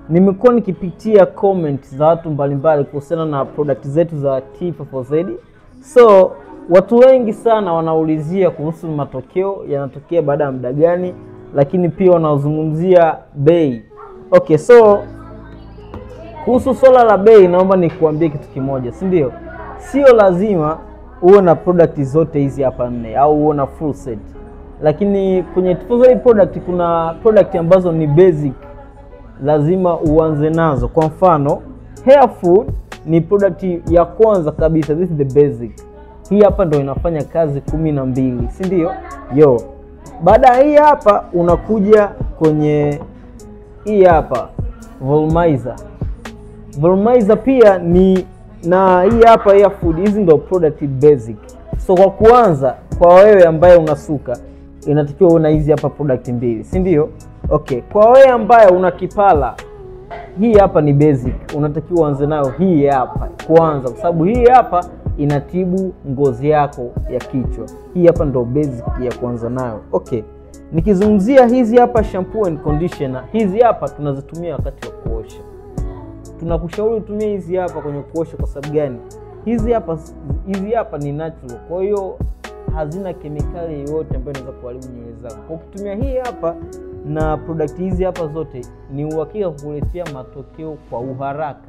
nimekuwa nikipitia comment za watu mbalimbali kuhusiana na product zetu za T4Z. So watu wengi sana wanaulizia kuhusu matokeo yanatokea baada ya muda gani, lakini pia wanazungumzia bei. Okay, so kuhusu swala la bei naomba nikuambie kitu kimoja, si ndio? Sio lazima uwe na product zote hizi hapa 4 au uwe na full set. Lakini kwenye T4Z product kuna product ambazo ni basic, lazima uanze nazo. Kwa mfano, hair food ni product ya kwanza kabisa, this is the basic. Hii hapa ndo inafanya kazi 12, si ndio? Baada hii hapa unakuja kwenye hii hapa volumizer. Volumizer pia ni na hii hapa hair food, hizi ndo product basic. So kwa kuanza, kwa wewe ambaye unasuka, inatakiwa una hizi hapa product 2, si ndio? Okay, kwa wewe ambaye una kipala, hii hapa ni basic, unatakiwa uanze nayo hii hapa kwanza, kwa sababu hii hapa inatibu ngozi yako ya kichwa. Hii hapa ndo basic ya kwanza nayo. Okay, nikizungumzia hizi hapa shampoo and conditioner, hizi hapa tunazitumia wakati wa kuosha. Tunakushauri utumie hizi hapa kwenye kuosha. Kwa sababu gani? Hizi hapa ni natural, kwa hiyo hazina kemikali yoyote ambayo inaweza kuharibu nywele zako. Kwa kutumia hii hapa na product hizi hapa zote, ni uhakika kukuletea matokeo kwa uharaka.